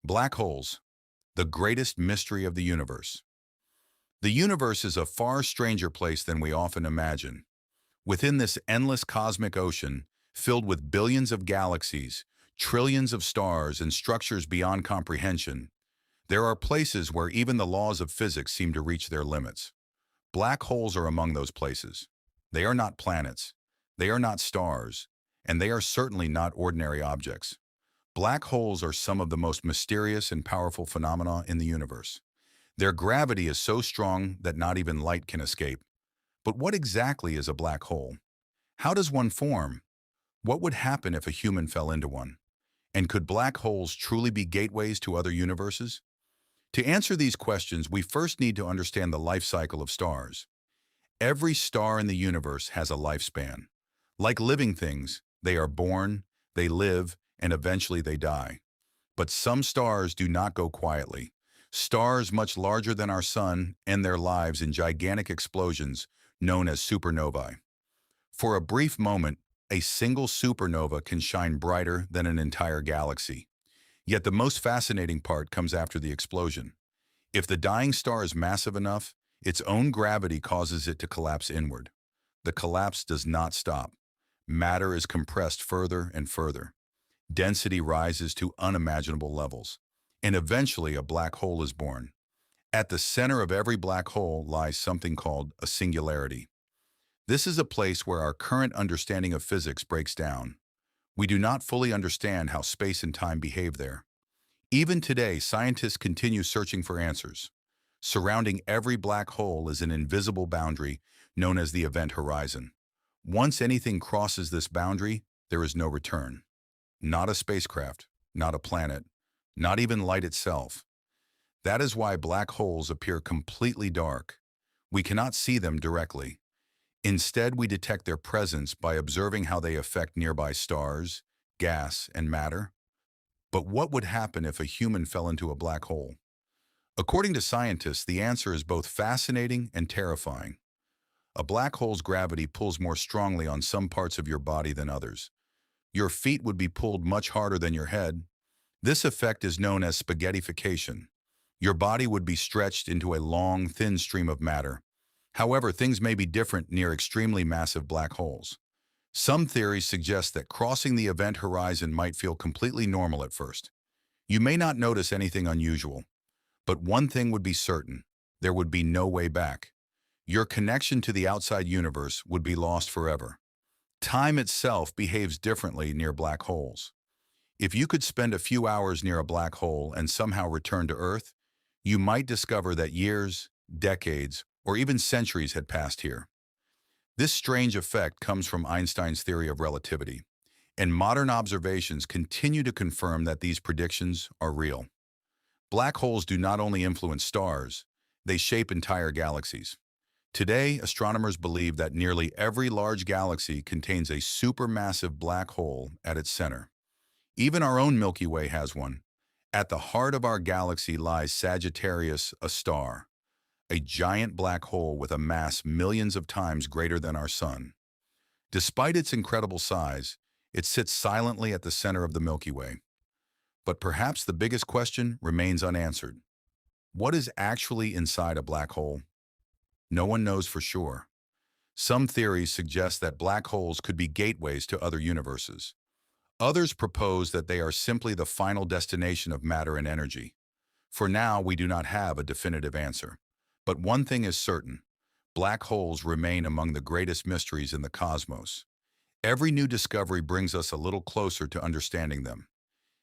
Black holes, the greatest mystery of the universe. The universe is a far stranger place than we often imagine. Within this endless cosmic ocean, filled with billions of galaxies, trillions of stars, and structures beyond comprehension, there are places where even the laws of physics seem to reach their limits. Black holes are among those places. They are not planets, they are not stars, and they are certainly not ordinary objects. Black holes are some of the most mysterious and powerful phenomena in the universe. Their gravity is so strong that not even light can escape. But what exactly is a black hole? How does one form? What would happen if a human fell into one? And could black holes truly be gateways to other universes? To answer these questions, we first need to understand the life cycle of stars. Every star in the universe has a lifespan. Like living things, they are born, they live, and eventually they die. But some stars do not go quietly. Stars much larger than our sun end their lives in gigantic explosions known as supernovae. For a brief moment, a single supernova can shine brighter than an entire galaxy. Yet the most fascinating part comes after the explosion. If the dying star is massive enough, its own gravity causes it to collapse inward. The collapse does not stop. Matter is compressed further and further. Density rises to unimaginable levels, and eventually a black hole is born. At the center of every black hole lies something called a singularity. This is a place where our current understanding of physics breaks down. We do not fully understand how space and time behave there. Even today, scientists continue searching for answers. Surrounding every black hole is an invisible boundary known as the event horizon. Once anything crosses this boundary, there is no return. Not a spacecraft, not a planet, not even light itself. That is why black holes appear completely dark. We cannot see them directly. Instead, we detect their presence by observing how they affect nearby stars, gas, and matter. But what would happen if a human fell into a black hole? According to scientists, the answer is both fascinating and terrifying. A black hole's gravity pulls more strongly on some parts of your body than others. Your feet would be pulled much harder than your head. This effect is known as spaghettification. Your body would be stretched into a long, thin stream of matter. However, things may be different near extremely massive black holes. Some theories suggest that crossing the event horizon might feel completely normal at first. You may not notice anything unusual, but one thing would be certain: there would be no way back. Your connection to the outside universe would be lost forever. Time itself behaves differently near black holes. If you could spend a few hours near a black hole and somehow return to Earth, you might discover that years, decades, or even centuries had passed here. This strange effect comes from Einstein's theory of relativity, and modern observations continue to confirm that these predictions are real. Black holes do not only influence stars, they shape entire galaxies. Today, astronomers believe that nearly every large galaxy contains a supermassive black hole at its center. Even our own Milky Way has one. At the heart of our galaxy lies Sagittarius, a star, a giant black hole with a mass millions of times greater than our Sun. Despite its incredible size, it sits silently at the center of the Milky Way. But perhaps the biggest question remains unanswered. What is actually inside a black hole? No one knows for sure. Some theories suggest that black holes could be gateways to other universes. Others propose that they are simply the final destination of matter and energy. For now, we do not have a definitive answer. But one thing is certain: black holes remain among the greatest mysteries in the cosmos. Every new discovery brings us a little closer to understanding them.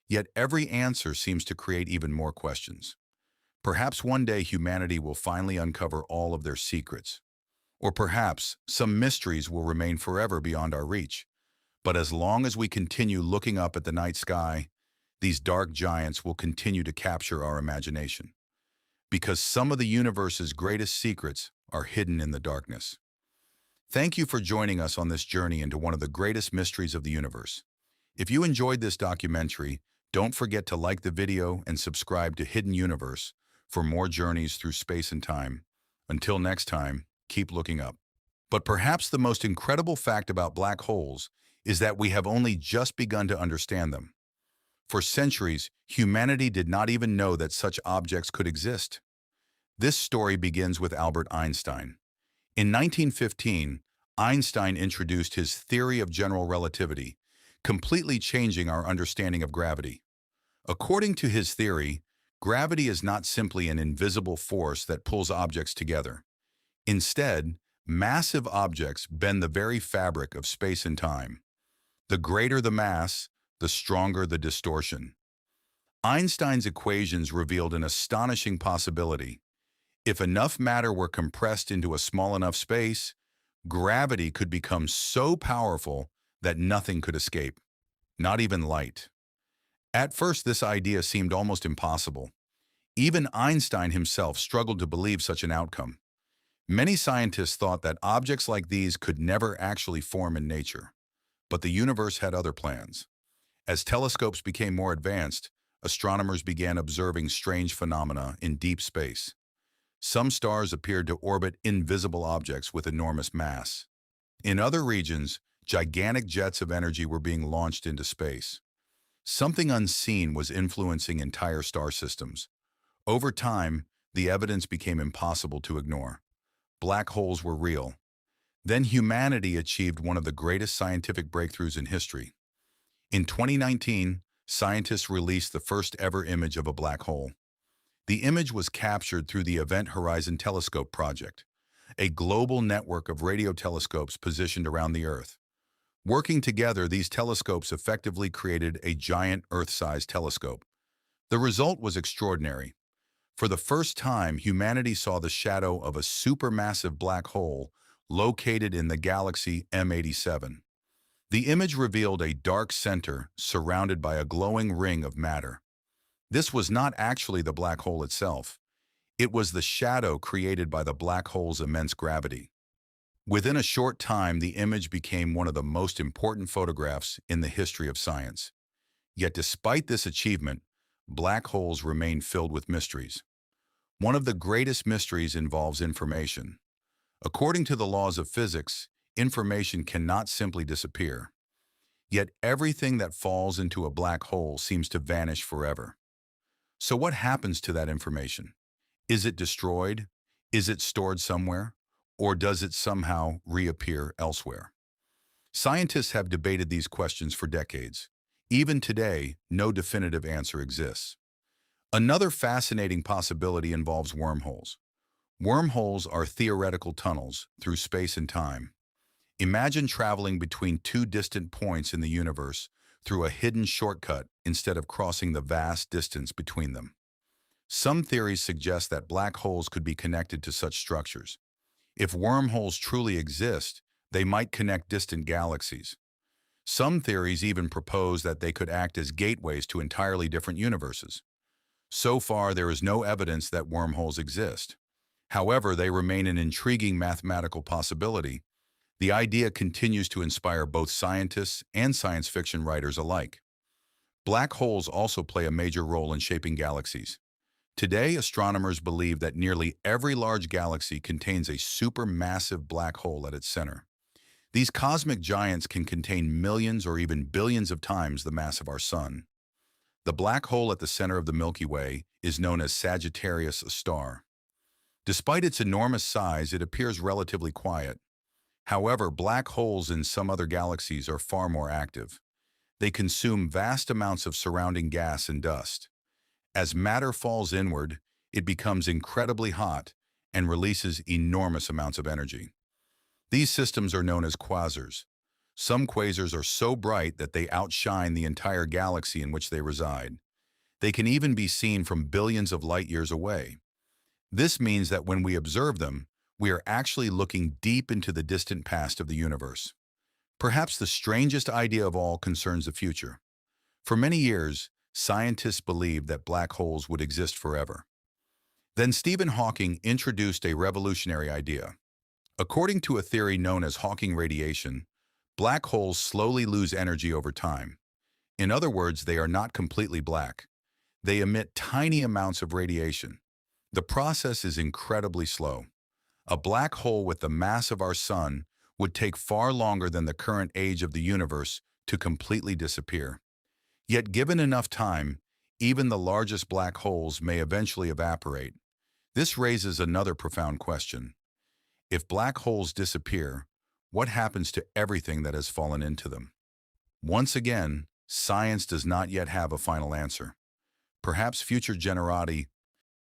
Yet every answer seems to create even more questions. Perhaps one day humanity will finally uncover all of their secrets. Or perhaps some mysteries will remain forever beyond our reach. But as long as we continue looking up at the night sky, these dark giants will continue to capture our imagination. Because some of the universe's greatest secrets are hidden in the darkness. Thank you for joining us on this journey into one of the greatest mysteries of the universe. If you enjoyed this documentary, don't forget to like the video and subscribe to Hidden Universe for more journeys through space and time. Until next time, keep looking up. But perhaps the most incredible fact about black holes is that we have only just begun to understand them. For centuries, humanity did not even know that such objects could exist. This story begins with Albert Einstein. In 1915, Einstein introduced his theory of general relativity, completely changing our understanding of gravity. According to his theory, gravity is not simply an invisible force that pulls objects together. Instead, massive objects bend the very fabric of space and time. The greater the mass, the stronger the distortion. Einstein's equations revealed an astonishing possibility. If enough matter were compressed into a small enough space, gravity could become so powerful that nothing could escape, not even light. At first, this idea seemed almost impossible. Even Einstein himself struggled to believe such an outcome. Many scientists thought that objects like these could never actually form in nature. But the universe had other plans. As telescopes became more advanced, astronomers began observing strange phenomena in deep space. Some stars appeared to orbit invisible objects with enormous mass. In other regions, gigantic jets of energy were being launched into space. Something unseen was influencing entire star systems. Over time, the evidence became impossible to ignore. Black holes were real. Then humanity achieved one of the greatest scientific breakthroughs in history. In 2019, scientists released the first ever image of a black hole. The image was captured through the Event Horizon Telescope project, a global network of radio telescopes positioned around the Earth. Working together, these telescopes effectively created a giant Earth-sized telescope. The result was extraordinary. For the first time, humanity saw the shadow of a supermassive black hole located in the galaxy M87. The image revealed a dark center surrounded by a glowing ring of matter. This was not actually the black hole itself. It was the shadow created by the black hole's immense gravity. Within a short time, the image became one of the most important photographs in the history of science. Yet despite this achievement, black holes remain filled with mysteries. One of the greatest mysteries involves information. According to the laws of physics, information cannot simply disappear. Yet everything that falls into a black hole seems to vanish forever. So what happens to that information? Is it destroyed? Is it stored somewhere? Or does it somehow reappear elsewhere? Scientists have debated these questions for decades. Even today, no definitive answer exists. Another fascinating possibility involves wormholes. Wormholes are theoretical tunnels through space and time. Imagine traveling between two distant points in the universe through a hidden shortcut instead of crossing the vast distance between them. Some theories suggest that black holes could be connected to such structures. If wormholes truly exist, they might connect distant galaxies. Some theories even propose that they could act as gateways to entirely different universes. So far, there is no evidence that wormholes exist. However, they remain an intriguing mathematical possibility. The idea continues to inspire both scientists and science fiction writers alike. Black holes also play a major role in shaping galaxies. Today, astronomers believe that nearly every large galaxy contains a supermassive black hole at its center. These cosmic giants can contain millions or even billions of times the mass of our Sun. The black hole at the center of the Milky Way is known as Sagittarius, a star. Despite its enormous size, it appears relatively quiet. However, black holes in some other galaxies are far more active. They consume vast amounts of surrounding gas and dust. As matter falls inward, it becomes incredibly hot and releases enormous amounts of energy. These systems are known as quasars. Some quasars are so bright that they outshine the entire galaxy in which they reside. They can even be seen from billions of light years away. This means that when we observe them, we are actually looking deep into the distant past of the universe. Perhaps the strangest idea of all concerns the future. For many years, scientists believed that black holes would exist forever. Then Stephen Hawking introduced a revolutionary idea. According to a theory known as Hawking radiation, black holes slowly lose energy over time. In other words, they are not completely black. They emit tiny amounts of radiation. The process is incredibly slow. A black hole with the mass of our Sun would take far longer than the current age of the universe to completely disappear. Yet given enough time, even the largest black holes may eventually evaporate. This raises another profound question. If black holes disappear, what happens to everything that has fallen into them? Once again, science does not yet have a final answer. Perhaps future generati